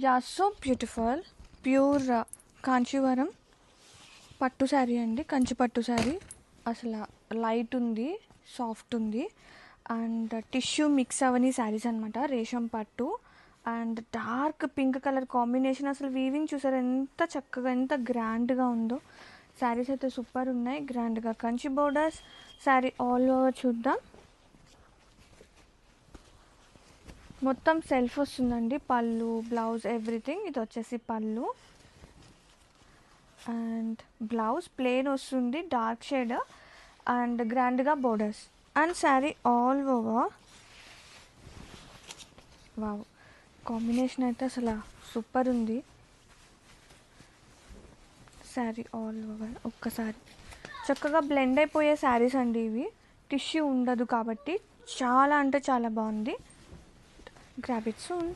Yeah so beautiful pure Kanjeevaram పట్టు శారీ అండి. కంచి పట్టు శారీ అసలు లైట్ ఉంది, సాఫ్ట్ ఉంది అండ్ టిష్యూ మిక్స్ అవని శారీస్ అనమాట. రేషం పట్టు and dark pink colour combination. అసలు వీవింగ్ చూసారు ఎంత చక్కగా, ఎంత గ్రాండ్గా ఉందో. శారీస్ అయితే సూపర్ ఉన్నాయి, గ్రాండ్గా. Kanchi borders sari all over చూద్దాం. మొత్తం సెల్ఫ్ వస్తుందండి. పళ్ళు, బ్లౌజ్, ఎవ్రీథింగ్. ఇది వచ్చేసి పళ్ళు అండ్ బ్లౌజ్ ప్లెయిన్ వస్తుంది, డార్క్ షేడ్ అండ్ గ్రాండ్గా borders and sari all over. Wow, combination అయితే అసలు సూపర్ ఉంది. శారీ ఆల్ ఓవర్ ఒక్కసారి చక్కగా బ్లెండ్ అయిపోయే శారీస్ అండి ఇవి. టిష్యూ ఉండదు కాబట్టి చాలా అంటే చాలా బాగుంది. Grab it soon.